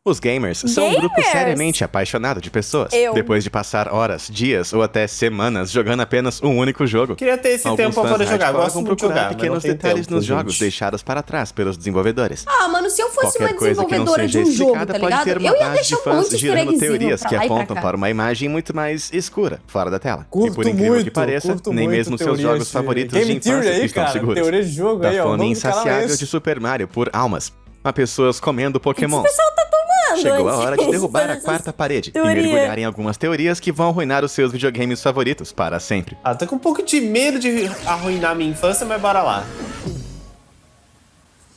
Os gamers são um grupo seriamente apaixonado de pessoas. Depois de passar horas, dias ou até semanas jogando apenas um único jogo. Queria ter esse tempo pra poder jogar. Gosto muito de jogar, pequenos detalhes nos jogos deixados para trás pelos desenvolvedores. Ah, mano, se eu fosse Qualquer uma desenvolvedora de um jogo, tá ligado? Pode ter uma Eu ia base deixar de um fãs monte de girando teorias pra que lá e pra apontam cá. para uma imagem muito mais escura, fora da tela. Curto E por incrível muito, que pareça, curto nem muito mesmo seus teoria jogos de favoritos Game de infância Theory aí, estão cara. seguros. Teoria de jogo Da aí, ó, o fome nome do canal é insaciável esse. de Super Mario por almas, a pessoas comendo Pokémon. O pessoal tá tomando. Chegou a hora de derrubar a essas quarta parede teorias. e mergulhar em algumas teorias que vão arruinar os seus videogames favoritos para sempre. Ah, tô com um pouco de medo de arruinar minha infância, mas bora lá.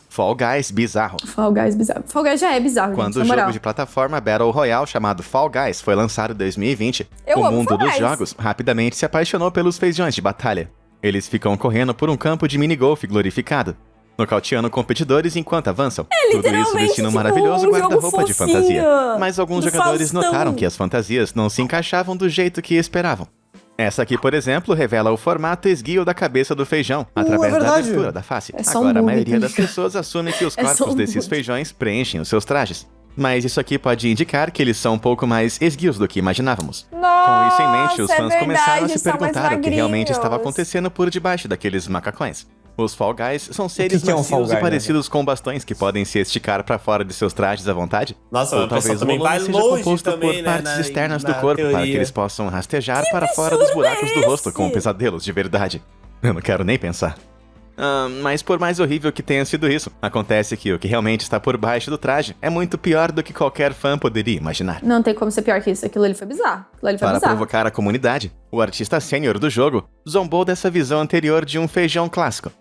Fall Guys bizarro. Fall Guys bizarro. Fall Guys já é bizarro, Quando gente, o na moral. jogo de plataforma Battle Royale chamado Fall Guys foi lançado em 2020, Eu o amo mundo Fall dos Guys. jogos rapidamente se apaixonou pelos feijões de batalha. Eles ficam correndo por um campo de minigolf glorificado, nocauteando competidores enquanto avançam. Tudo isso literalmente, vestindo um tipo, maravilhoso um guarda-roupa jogo de fofinho fantasia. Mas alguns do jogadores Faustão. notaram que as fantasias não se encaixavam do jeito que esperavam. Essa aqui, por exemplo, revela o formato esguio da cabeça do feijão, através da verdade. abertura da face. É só um Agora, a bug, maioria tá das pessoas assume que os É só corpos um desses bug. feijões preenchem os seus trajes. Mas isso aqui pode indicar que eles são um pouco mais esguios do que imaginávamos. Com isso em mente, os Nossa, fãs é começaram a verdade, se são mais perguntar o que realmente magrinhos. estava acontecendo por debaixo daqueles macacões. Os Fall Guys são seres que é um Fall macios Guy, e parecidos com bastões que podem se esticar para fora de seus trajes à vontade. Nossa, ou a pessoa talvez o também volume vai seja longe composto também, por né, partes na- externas do na corpo para que teoria. eles possam rastejar para fora dos buracos do rosto esse? como pesadelos de verdade. Eu não quero nem pensar. Mas por mais horrível que tenha sido isso, acontece que o que realmente está por baixo do traje é muito pior do que qualquer fã poderia imaginar. Não tem como ser pior que isso. Aquilo ali foi bizarro. Aquilo ali foi Para bizarro. provocar a comunidade, o artista sênior do jogo zombou dessa visão anterior de um feijão clássico.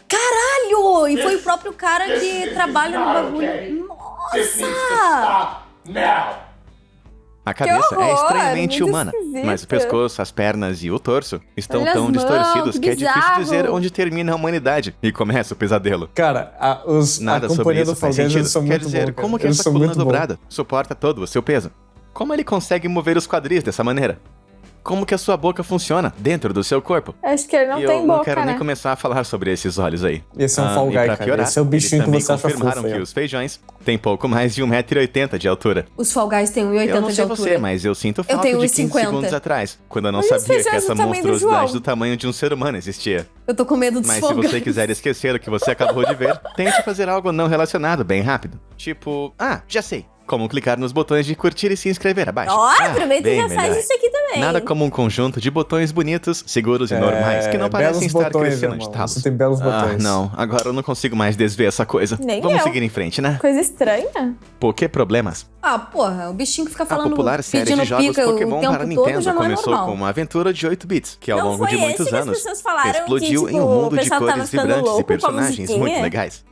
Caralho! E foi o próprio cara que trabalha no bagulho. Nossa! A cabeça horror, é estranhamente muito humana, esquisito. mas o pescoço, as pernas e o torso estão Olha tão as mãos, distorcidos que é difícil bizarro. dizer onde termina a humanidade e começa o pesadelo. Cara, a Nada sobre companhia isso do Fall faz Guys, sentido. eles são Quer muito dizer, bons, cara. como que Eles essa são coluna muito bons. dobrada suporta todo o seu peso? Como ele consegue mover os quadris dessa maneira? Como que a sua boca funciona dentro do seu corpo? Acho que ele não E tem eu não boca, quero nem né? começar a falar sobre esses olhos aí. Esse é um Fall E Guy, pra cara. piorar, Esse é o bichinho que eles você também acha confirmaram fofo. que os feijões têm pouco mais de 1,80 m de altura. Os Fall Guys têm 1,80 Eu não de sei altura. você, mas eu sinto falta tenho de 15 1,50. segundos atrás, quando eu não Olha os sabia que feijões essa do tamanho do monstruosidade João. do tamanho de um ser humano existia. Eu tô com medo dos Mas Fall se você Guys. quiser esquecer o que você acabou de ver, tente fazer algo não relacionado bem rápido. Tipo, já sei. Como clicar nos botões de curtir e se inscrever abaixo. Ó, aproveita e bem já faz melhor. isso aqui também. Nada como um conjunto de botões bonitos, seguros e normais, que não parecem belos estar botões, crescendo de irmão. talos. Você tem belos botões. Não. Agora eu não consigo mais desver essa coisa. Nem Vamos eu. seguir em frente, né? Coisa estranha. Por que problemas? Ah, porra, o bichinho que fica A falando, popular série pedindo de jogos pica Pokémon o tempo para todo Nintendo já não é começou normal. com uma aventura de 8 bits, que ao Não longo foi de muitos esse que as anos pessoas falaram explodiu que, em um tipo, mundo o de pessoal tava cores ficando vibrantes e louco com a personagens musiquinha? muito legais.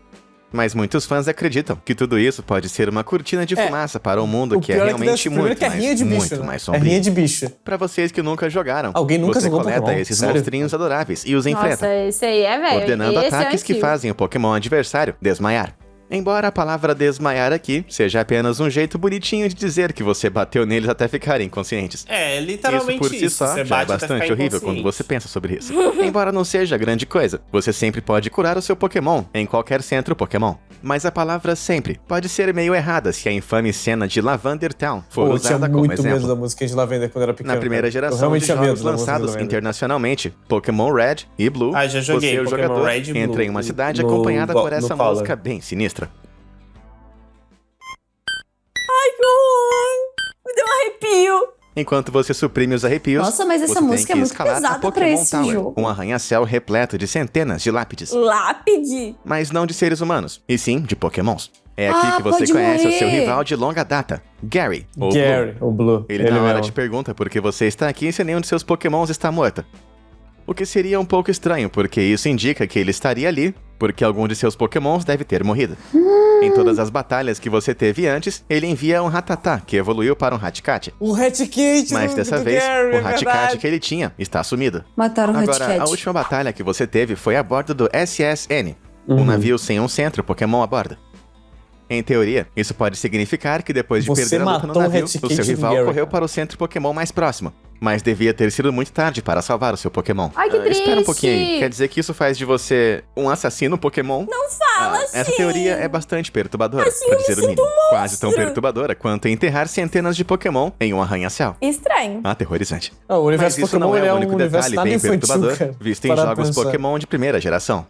Mas muitos fãs acreditam que tudo isso pode ser uma cortina de fumaça para um mundo O que é pior realmente primeiro muito que é rinha mais, de bicho, muito né? mais É rinha sombrio. de bicho. Pra vocês que nunca jogaram, Alguém nunca você jogou coleta Pokémon? esses Sério? monstrinhos adoráveis e os enfrenta, Nossa, esse aí é velho. ordenando Esse ataques é que antigo. fazem o Pokémon adversário desmaiar. Embora a palavra desmaiar aqui seja apenas um jeito bonitinho de dizer que você bateu neles até ficarem inconscientes. É, Isso literalmente por si só Você já é bate até bastante ficar horrível quando inconsciente. você pensa sobre isso. Embora não seja grande coisa, você sempre pode curar o seu Pokémon em qualquer centro Pokémon. Mas a palavra sempre pode ser meio errada se a infame cena de Lavender Town for Pô, eu tinha usada como muito medo exemplo. da musiquinha de Lavender quando era pequeno. Na primeira cara. Eu geração realmente de tinha medo jogos da música de lançados Lavender. internacionalmente, Pokémon Red e Blue, Ah, já joguei você, o Pokémon jogador, Red e Blue entra em uma cidade no- acompanhada por no essa Color. música bem sinistra. Ai, que horror! Me deu um arrepio. Enquanto você suprime os arrepios, Nossa, mas essa você tem música que é muito escalar a pesada pra Pokémon esse Tower, jogo. um arranha-céu repleto de centenas de lápides. Lápide. Mas não de seres humanos, e sim de Pokémons. É aqui Ah, que você pode conhece o seu morrer. rival de longa data, Gary, ou Gary, Blue. o Blue. Ele na hora mesmo. te pergunta por que você está aqui se nenhum de seus Pokémons está morto. O que seria um pouco estranho, porque isso indica que ele estaria ali, porque algum de seus Pokémons deve ter morrido. Em todas as batalhas que você teve antes, ele envia um Rattata, que evoluiu para um Hatcat. O Hatcat Mas dessa vez, o Hatcat que ele tinha está sumido. Mataram o Agora, a Hatcat. última batalha que você teve foi a bordo do SSN, um navio sem um centro Pokémon a bordo. Em teoria, isso pode significar que depois de Você perder a luta no matou o navio, o Hatcat seu do rival Gary, correu cara. para o centro Pokémon mais próximo, mas devia ter sido muito tarde para salvar o seu Pokémon. Ai, que triste. Espera um pouquinho aí. Quer dizer que isso faz de você um assassino Pokémon? Não fala assim. Essa teoria é bastante perturbadora, Assim pra eu me dizer o sinto mínimo. um Quase tão monstro. perturbadora quanto enterrar centenas de Pokémon em um arranha-céu. Estranho. Aterrorizante. O universo Mas isso Pokémon não é ele o um único universo detalhe nada bem infantil, perturbador cara. visto em Para jogos pensar. Pokémon de primeira geração.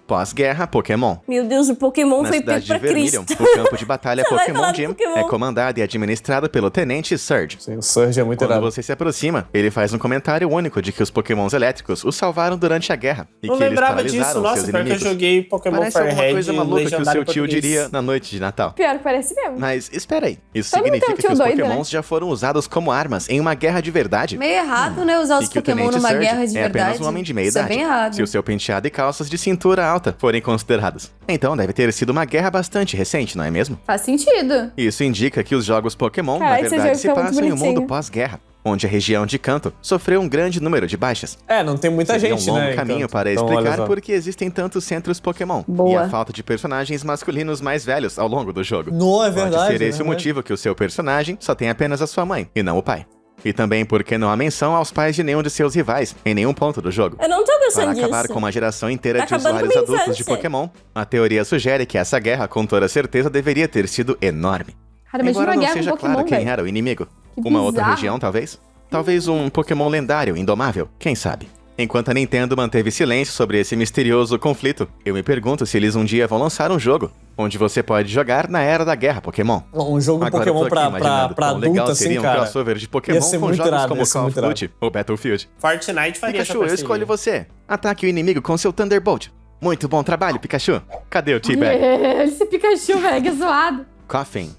Pós-guerra Pokémon. Meu Deus, o Pokémon Na foi cidade pego de pra Vermilion, Cristo. o campo de batalha Você vai Pokémon falar do Gym Pokémon. é comandado e administrado pelo Tenente Surge. Sim, o Surge é muito Quando irado. você se aproxima, ele faz um comentário único de que os Pokémons elétricos os salvaram durante a guerra e Não que eles lembrava disso. paralisaram Nossa, seus pior que eu inimigos. joguei Pokémon Parece alguma Firehead coisa maluca que o legendário seu tio português. diria na noite de Natal. Pior que parece mesmo. Mas espera aí, isso Todo mundo tem significa um que tio os doido, Pokémons já foram usados como armas em uma guerra de verdade? Meio errado, né? Usar os E que o Pokémon Tenente numa Surge guerra de é verdade. apenas um homem de meia Isso é idade. bem errado. Se o seu penteado e calças de cintura alta forem considerados. Então deve ter sido uma guerra bastante recente, não é mesmo? Faz sentido. Isso indica que os jogos Pokémon, Caralho, na esse verdade, jogo se tá muito passam em um mundo bonitinho. pós-guerra, onde a região de Kanto sofreu um grande número de baixas. Não tem muita Seria gente, um longo né? caminho então- para então, olha explicar só. por que existem tantos centros Pokémon Boa. e a falta de personagens masculinos mais velhos ao longo do jogo. Não, é verdade. Pode ser é esse o verdade. motivo que o seu personagem só tem apenas a sua mãe, e não o pai. E também porque não há menção aos pais de nenhum de seus rivais, em nenhum ponto do jogo. Eu não tô Para gostando disso. acabar com uma geração inteira Tá de acabando usuários com a adultos de infância. Pokémon, a teoria sugere que essa guerra, com toda certeza, deveria ter sido enorme. Cara, imagina Embora uma não guerra seja com Pokémon, claro quem velho. era o inimigo. Que Uma outra bizarro. região, talvez? Talvez um Pokémon lendário, indomável, quem sabe? Enquanto a Nintendo manteve silêncio sobre esse misterioso conflito, eu me pergunto se eles um dia vão lançar um jogo, onde você pode jogar na era da guerra Pokémon. Um jogo Agora eu tô Pokémon aqui pra imaginando pra quão legal adulto, assim, seria um cara. crossover de Pokémon ser com muito jogos irado, como ia ser Call of muito irado. Duty ou Battlefield. Fortnite faria essa Pikachu, eu parceria. escolho você. Ataque o inimigo com seu Thunderbolt. Muito bom trabalho, Pikachu. Cadê o T-Bag? Esse Pikachu, velho, que zoado. Coffin.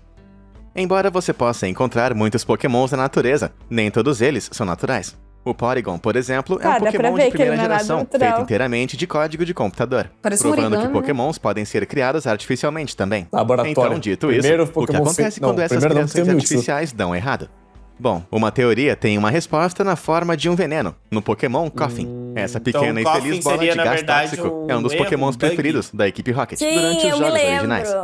Embora você possa encontrar muitos Pokémons na natureza, nem todos eles são naturais. O Porygon, por exemplo, é Tá, um dá pra Pokémon ver de que ele primeira não é nada geração, natural. feito inteiramente de código de computador, Parece um provando que origami, né? Pokémons podem ser criados artificialmente também. Laboratório. Então, dito isso, Primeiro o que Pokémon acontece feito- não, quando essas primeiro não criações tem Mewtwo. artificiais dão errado? Bom, uma teoria tem uma resposta na forma de um veneno, no Pokémon Coffin. Essa pequena Então, e feliz Coffin bola seria, de na gás verdade, tóxico é um dos erro, Pokémons bug. preferidos da equipe Rocket Sim, durante os eu me jogos lembro. originais.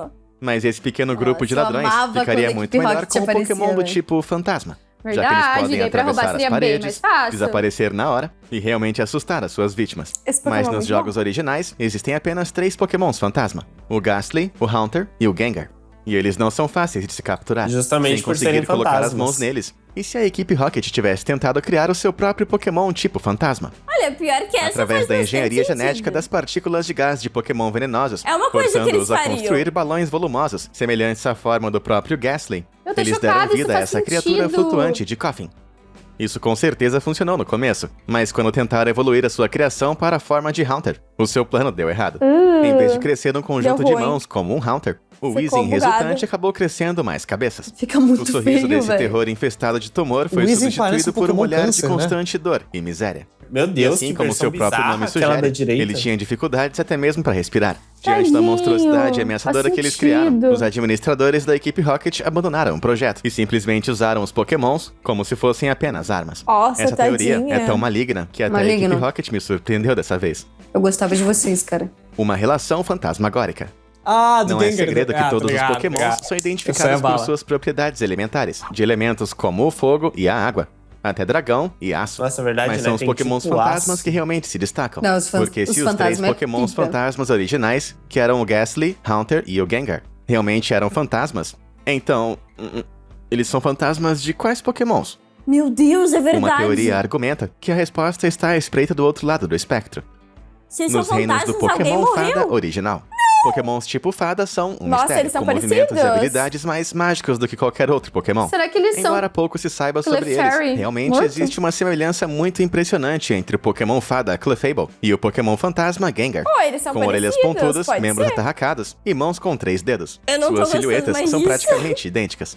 Mas esse pequeno grupo de Nossa, eu ladrões amava ficaria quando a muito equipe melhor Rocket com um aparecia, Pokémon do velho. tipo fantasma. já que eles Verdade, podem daí pra roubar atravessar as seria bem mais paredes, fácil. desaparecer na hora e realmente assustar as suas vítimas. Esse Pokémon Mas é nos muito jogos originais, existem apenas 3 Pokémons fantasma: o Gastly, o Haunter e o Gengar. E eles não são fáceis de se capturar, Justamente sem por conseguir serem colocar as fantasmas. mãos neles. E se a equipe Rocket tivesse tentado criar o seu próprio Pokémon tipo fantasma? Olha, pior que essa Através faz da bastante engenharia sentido. genética das partículas de gás de Pokémon venenosos, É uma coisa que eles forçando-os a fariam. construir balões volumosos, semelhantes à forma do próprio Gastly. Eu tô Eles chocada, deram isso vida a faz essa criatura sentido. flutuante de Coffin. Isso com certeza funcionou no começo, mas quando tentaram evoluir a sua criação para a forma de Haunter, o seu plano deu errado. Em vez de crescer um conjunto deu de ruim. mãos como um Haunter, o Ficou Weezing bugado. resultante acabou crescendo mais cabeças. Fica muito O sorriso feio, desse velho. terror infestado de tumor foi Weezing parece substituído um por um Pokémon olhar câncer, de né? constante dor e miséria. Meu E Deus, assim que como versão seu próprio nome bizarra, aquela da sugere, direita. ele tinha dificuldades até mesmo para respirar. Diante da Tadinho, monstruosidade ameaçadora faz que eles sentido. criaram, os administradores da equipe Rocket abandonaram o projeto e simplesmente usaram os Pokémons como se fossem apenas armas. Nossa, Essa teoria tadinha. é tão maligna que até a Maligno. equipe Rocket me surpreendeu dessa vez. Eu gostava de vocês, cara. Uma relação fantasmagórica. Ah, do Não é Gengar. segredo que Ah, todos tô ligado, os Pokémons ligado. são Essa é identificados por bala. suas propriedades elementares, de elementos como o fogo e a água, até dragão e aço. Nossa, é verdade, Mas né? são os Tem Pokémons tipo fantasmas aço. que realmente se destacam. Não, os Porque se os três fantasmas é Pokémons pica. fantasmas originais, que eram o Gastly, Haunter e o Gengar, realmente eram fantasmas, então... eles são fantasmas de quais Pokémons? Meu Deus, é verdade. Uma teoria argumenta que a resposta está à espreita do outro lado do espectro. Se são Nos reinos do fantasmas, alguém Pokémon Fada morreu. original. Pokémons tipo Fada são um Nossa, mistério, eles são com movimentos e parecidos. habilidades mais mágicos do que qualquer outro Pokémon. Será que eles são... Embora pouco se saiba sobre Clefairy eles, realmente morto? existe uma semelhança muito impressionante entre o Pokémon Fada Clefable e o Pokémon Fantasma Gengar. Pô, eles são Com orelhas parecidos, pontudas, pode membros ser. atarracados e mãos com 3 dedos. Eu não tô Suas gostando silhuetas mais são disso. praticamente idênticas.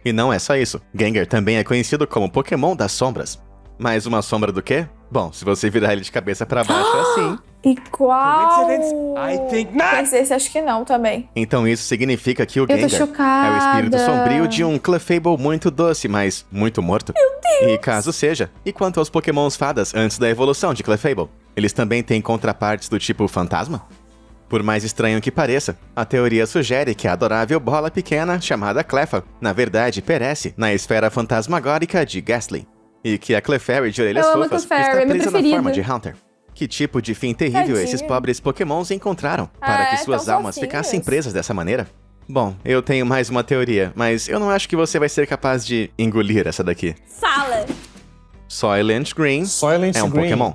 E não é só isso. Gengar também é conhecido como Pokémon das Sombras. Mas uma sombra do quê? Bom, se você virar ele de cabeça pra baixo assim, Igual. I think not. Mas esse acho que não também. então isso significa que o Eu tô Gengar chocada. é o espírito sombrio de um Clefable muito doce, mas muito morto. Meu Deus! E caso seja, e quanto aos Pokémons fadas antes da evolução de Clefable? Eles também têm contrapartes do tipo fantasma? Por mais estranho que pareça, a teoria sugere que a adorável bola pequena, chamada Cleffa, na verdade perece na esfera fantasmagórica de Ghastly, e que a Clefairy de orelhas Eu amo a fofas Clefairy, está é minha presa na preferida. forma de Haunter. Que tipo de fim terrível Tadinha. esses pobres pokémons encontraram para que suas tão almas fofinhos. ficassem presas dessa maneira? Bom, eu tenho mais uma teoria, mas eu não acho que você vai ser capaz de engolir essa daqui. Fala. Soylent Green Soylent é um Green. Pokémon.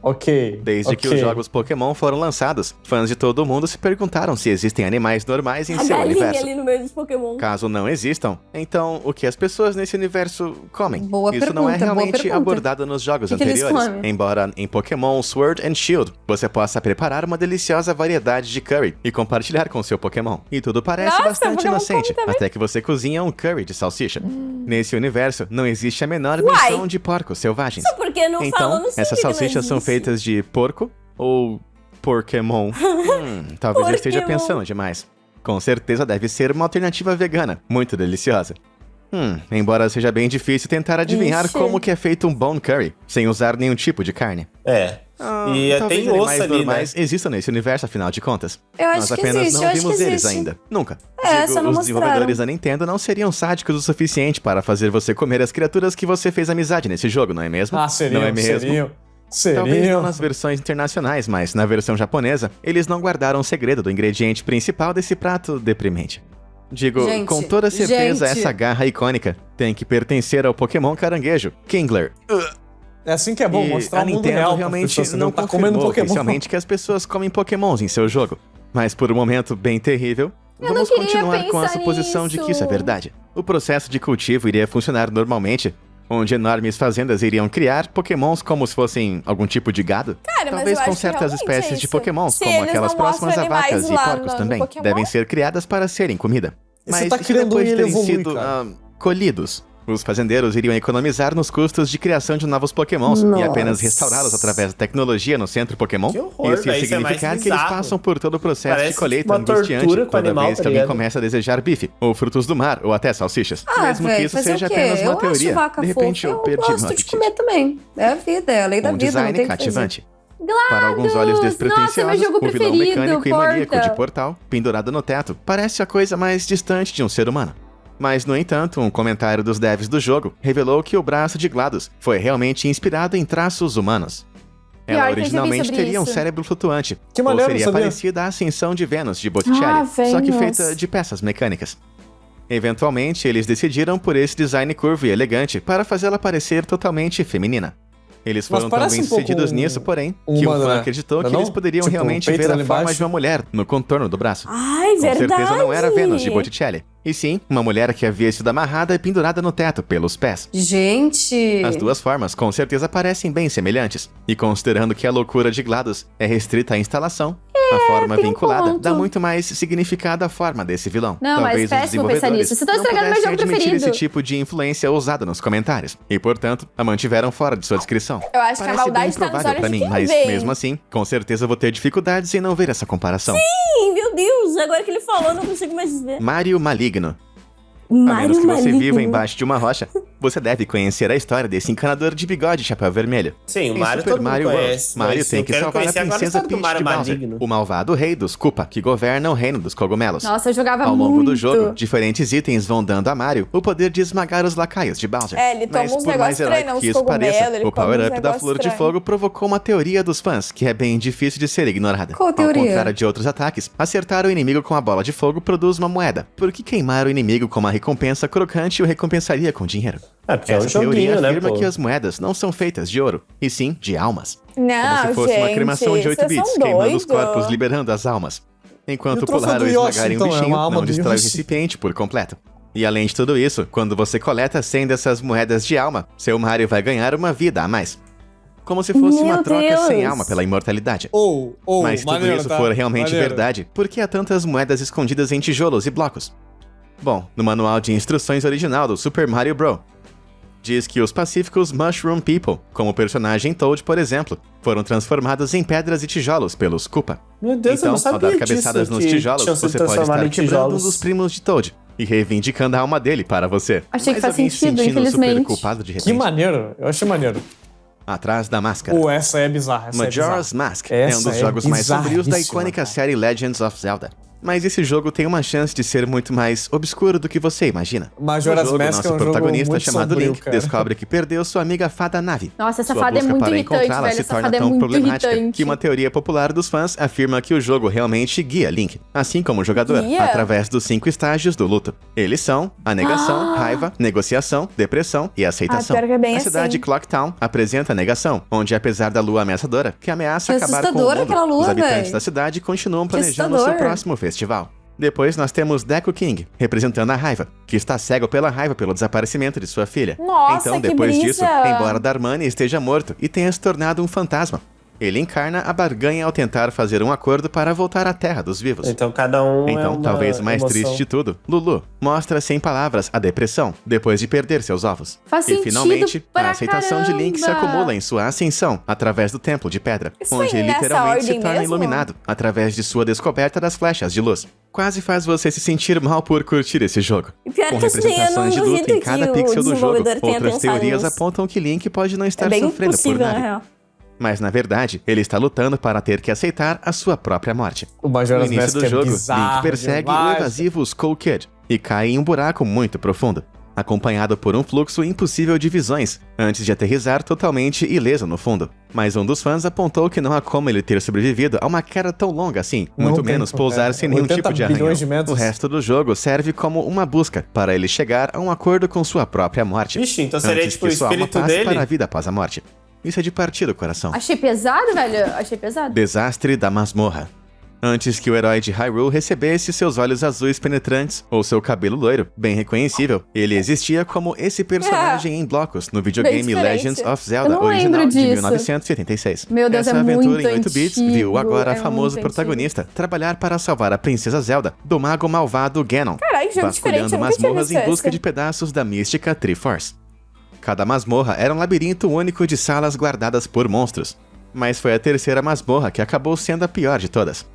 Ok. Desde que os jogos Pokémon foram lançados, fãs de todo mundo se perguntaram se existem animais normais em A seu galinha universo. ali no meio dos Pokémon. Caso não existam, então o que as pessoas nesse universo comem? Boa Isso não é pergunta, boa realmente pergunta. abordado nos jogos O que eles anteriores. comem? Embora em Pokémon Sword and Shield você possa preparar uma deliciosa variedade de curry e compartilhar com seu Pokémon. E tudo parece Nossa, bastante Pokémon inocente, come também. até que você cozinha um curry de salsicha. Nesse universo, não existe a menor Uai. menção de porcos selvagens. Só porque não falou, Então, não sei essas salsichas são feitas de porco ou Pokémon? Talvez eu esteja Pokémon. pensando demais. Com certeza deve ser uma alternativa vegana, muito deliciosa. Embora seja bem difícil tentar adivinhar Ixi. como que é feito um bone curry, sem usar nenhum tipo de carne. É. E Talvez tem osso animais ali, né? normais existam nesse universo, afinal de contas. Eu acho Nós que apenas existe, não eu acho que vimos eles existe. ainda. Nunca. É, só não os mostraram. desenvolvedores da Nintendo não seriam sádicos o suficiente para fazer você comer as criaturas que você fez amizade nesse jogo, não é mesmo? Ah, seriam, não é mesmo? seriam. Talvez não Seriam. nas versões internacionais, mas na versão japonesa, eles não guardaram o segredo do ingrediente principal desse prato deprimente. Digo, Gente, com toda certeza, gente. essa garra icônica tem que pertencer ao Pokémon caranguejo, Kingler. É assim que é bom, E mostrar a o mundo Nintendo real. pra realmente pessoa, você não tá confirmou comendo Pokémon. oficialmente que as pessoas comem Pokémons em seu jogo. Mas por um momento bem terrível, Eu vamos não queria continuar com a pensar suposição de que isso é nisso. verdade. O processo de cultivo iria funcionar normalmente, onde enormes fazendas iriam criar Pokémons como se fossem algum tipo de gado. Cara, mas Talvez eu com acho que certas realmente espécies é de isso. Pokémons, Se como eles aquelas não próximas a mostram vacas animais e lá porcos no também, Pokémon? devem ser criadas para serem comida. E Mas você tá isso criando depois de ele terem evoluir, sido cara. colhidos. Os fazendeiros iriam economizar nos custos de criação de novos Pokémons e apenas Nossa. restaurá-los através da tecnologia no centro Pokémon. Que horror, Isso ia velho, isso é mais significar que eles bizarro. passam por todo o processo Parece de colheita uma angustiante tortura com o toda animal, vez tá que alguém ligado? começa a desejar bife, ou frutos do mar, ou até salsichas. Mesmo que véi, isso fazer seja o quê? apenas uma eu teoria. Acho vaca De repente fofa, eu perdi meu gosto de apetite. comer também. É a vida, é a lei da Um vida, não design tem o que fazer. cativante. Para alguns olhos Nossa, despretensiosos, meu jogo o vilão preferido, mecânico e maníaco Porta. de Portal, pendurado no teto, parece a coisa mais distante de um ser humano. Mas, no entanto, um comentário dos devs do jogo revelou que o braço de GLaDOS foi realmente inspirado em traços humanos. Pior Ela que eu já vi originalmente sobre teria um isso. cérebro flutuante, Que ou maneiro, seria sabia? parecida à ascensão de Vênus de Botticelli, Ah, só que Vênus. feita de peças mecânicas. Eventualmente, eles decidiram por esse design curvo e elegante para fazê-la parecer totalmente feminina. Eles Mas foram tão parece um bem-sucedidos pouco nisso, porém, um que o humano, fã né? acreditou que Não? eles poderiam Tipo, realmente peito ver a ali forma embaixo. de uma mulher no contorno do braço. Ai, Com verdade. certeza não era Vênus de Botticelli, e sim uma mulher que havia sido amarrada e pendurada no teto pelos pés. Gente. As duas formas com certeza parecem bem semelhantes, e considerando que a loucura de GLaDOS é restrita à instalação, a forma tem um vinculada ponto. dá muito mais significado à forma desse vilão. Não, mas Talvez os péssimo pensar desenvolvedores nisso. Você tá não estragando meu pudessem jogo admitir preferido. esse tipo de influência ousada nos comentários, e portanto, a mantiveram fora de sua descrição. Eu acho que a Parece maldade bem tá nos improvável olhos pra de mim, quem mas vê. mesmo assim, com certeza vou ter dificuldades em não ver essa comparação. Sim, meu Deus. Agora que ele falou, eu não consigo mais ver. Mario Maligno. A menos Mario que você Maligno. viva embaixo de uma rocha, você deve conhecer a história desse encanador de bigode e chapéu vermelho. Sim, o Em Mario Super todo mundo Mario World, conhece. Mario mas tem eu que quero salvar a conhecer agora princesa história do Peach Mario de Bowser, Maligno. o malvado rei dos Koopa, que governa o reino dos cogumelos. Nossa, eu jogava Ao longo muito. do jogo, diferentes itens vão dando a Mario o poder de esmagar os lacaios de Bowser. É, ele toma Mas uns por mais negócios estranhos, heróico uns que isso cogumelos, pareça, ele o come uns power-up da negócios Flor de estranhos. Fogo provocou uma teoria dos fãs, que é bem difícil de ser ignorada. Qual Ao teoria? contrário de outros ataques, acertar o inimigo com a bola de fogo produz uma moeda, porque queimar o inimigo com uma recompensa crocante o recompensaria com dinheiro. É, porque é um Essa teoria joguinho, né, afirma pô? que as moedas não são feitas de ouro, e sim de almas. Não, Como se fosse uma gente, cremação de 8 vocês bits, são queimando os doidos. corpos, liberando as almas. E Enquanto o troféu pular do ou Yoshi, esmagar em um então, é bichinho, uma alma não do destrói o Yoshi. recipiente por completo. E além de tudo isso, quando você coleta 100 dessas moedas de alma, seu Mario vai ganhar uma vida a mais. Como se fosse uma Meu troca Deus. sem alma pela imortalidade. Mas se tudo maneiro, isso tá? for realmente Maneiro. verdade, por que há tantas moedas escondidas em tijolos e blocos? Bom, no manual de instruções original do Super Mario Bros., diz que os pacíficos Mushroom People, como o personagem Toad, por exemplo, foram transformados em pedras e tijolos pelos Koopa. Meu Deus, eu Então, não sabia ao dar disso, cabeçadas nos que tijolos, tinham sido você pode transformados estar em quebrando um tijolos. dos primos de Toad e reivindicando a alma dele para você. Achei que Mas faz alguém se sentido, sentindo super infelizmente. culpado de Que repente? maneiro, eu achei maneiro. Atrás da Máscara. Pô, essa é bizarra. Essa Majora's é bizarra. Mask é um Essa dos é jogos mais sombrios da bizarríssima, icônica cara. série Legends of Zelda. Mas esse jogo tem uma chance de ser muito mais obscuro do que você imagina. Majora's No jogo, Mask nosso é um jogo protagonista muito chamado sombrio, Link cara. descobre que perdeu sua amiga fada Navi. Nossa, essa Sua fada é busca muito para irritante, encontrá-la velho. se Essa torna fada é tão muito problemática irritante. que uma teoria popular dos fãs afirma que o jogo realmente guia Link, assim como o jogador, Guia? através dos 5 estágios do luto. Eles são a negação, raiva, negociação, depressão e aceitação. Ah, pior que é bem a assim. cidade Clocktown apresenta a negação, onde apesar da lua ameaçadora, que ameaça Que acabar com o assustadora mundo, aquela lua, os habitantes véi. da cidade continuam planejando assustador. seu próximo festival. Depois nós temos Deku King, representando a raiva, que está cego pela raiva pelo desaparecimento de sua filha. Nossa, então, que depois brisa! disso, embora Darmani esteja morto e tenha se tornado um fantasma, ele encarna a barganha ao tentar fazer um acordo para voltar à Terra dos vivos. Então cada um é Então, uma talvez o mais emoção. triste de tudo, Lulu mostra sem palavras a depressão depois de perder seus ovos. Faz E sentido finalmente, pra a aceitação de Link se caramba. acumula em sua ascensão através do Templo de Pedra, Isso onde foi ele nessa literalmente se ordem torna mesmo? iluminado através de sua descoberta das flechas de luz. Quase faz você se sentir mal por curtir esse jogo. E pior Com que assim, eu representações de não luta em duvido cada que o pixel do jogo, desenvolvedor tenha outras pensado teorias nisso. apontam que Link pode não estar É bem sofrendo por possível, na nada. real. Mas na verdade, ele está lutando para ter que aceitar a sua própria morte. O No Majora's início Mask do é jogo, bizarro Link persegue o demais. evasivo Skull Kid e cai em um buraco muito profundo, acompanhado por um fluxo impossível de visões, antes de aterrissar totalmente ileso no fundo. Mas um dos fãs apontou que não há como ele ter sobrevivido a uma queda tão longa assim, Não muito tem menos como, pousar cara. sem nenhum 80 tipo de arranhão. bilhões de metros. O resto do jogo serve como uma busca para ele chegar a um acordo com sua própria morte. Ixi, então seria antes tipo o que sua alma espírito passe dele? para a vida após a morte. Isso é de partir do coração. Achei pesado, velho. Achei pesado. Desastre da Masmorra. Antes que o herói de Hyrule recebesse seus olhos azuis penetrantes ou seu cabelo loiro, bem reconhecível, ele existia como esse personagem em blocos no videogame Bem diferente. Legends of Eu Zelda não original lembro de disso. 1986. Meu Deus, Essa é aventura muito em 8 bits viu antigo, agora é famoso muito protagonista trabalhar para salvar a princesa Zelda do mago malvado Ganon, Caralho, jogo diferente, vasculhando eu nunca tinha masmorras visto em busca essa. de pedaços da mística Triforce. Cada masmorra era um labirinto único de salas guardadas por monstros, mas foi a terceira masmorra que acabou sendo a pior de todas.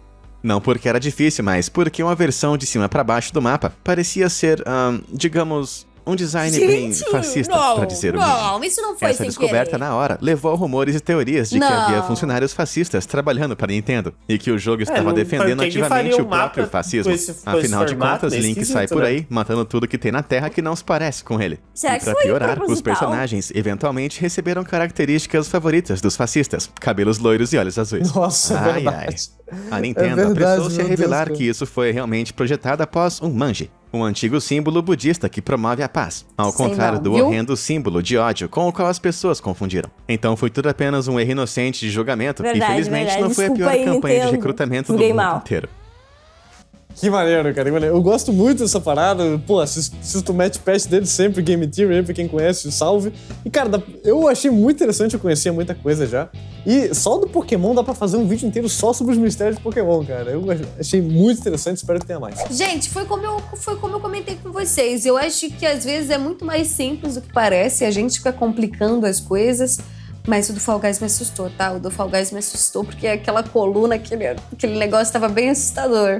Não porque era difícil, mas porque uma versão de cima para baixo do mapa parecia ser, digamos, um design bem fascista, pra dizer o mínimo. Não, isso não foi Essa sem descoberta querer. na hora levou a rumores e teorias de que Não. havia funcionários fascistas trabalhando para a Nintendo e que o jogo estava não- defendendo por que que ativamente faria o um mapa próprio fascismo. com esse Afinal de formato? contas, É Link sai esquisito, por né? aí matando tudo que tem na Terra que não se parece com ele. Será E que pra foi piorar, os proposital? personagens eventualmente receberam características favoritas dos fascistas: cabelos loiros e olhos azuis. Nossa, é Ai, verdade. A Nintendo verdade, apressou-se a meu Deus, revelar cara. que isso foi realmente projetado após um manji, um antigo símbolo budista que promove a paz, ao Sei contrário não, do viu? horrendo símbolo de ódio com o qual as pessoas confundiram. Então foi tudo apenas um erro inocente de julgamento Verdade, e felizmente verdade. não foi a Desculpa pior aí, campanha de Nintendo. recrutamento do Julguei mundo mal. inteiro. Que maneiro, cara, que maneiro. Eu gosto muito dessa parada. Pô, assisto o match patch dele sempre, Game Theory, aí pra quem conhece, salve. E, cara, eu achei muito interessante, eu conhecia muita coisa já. E só do Pokémon dá pra fazer um vídeo inteiro só sobre os mistérios de Pokémon, cara. Eu achei muito interessante, espero que tenha mais. Gente, foi como eu comentei com vocês. Eu acho que às vezes é muito mais simples do que parece. A gente fica complicando as coisas. Mas o do Fall Guys me assustou, tá? O do Fall Guys me assustou porque aquela coluna, aquele negócio tava bem assustador.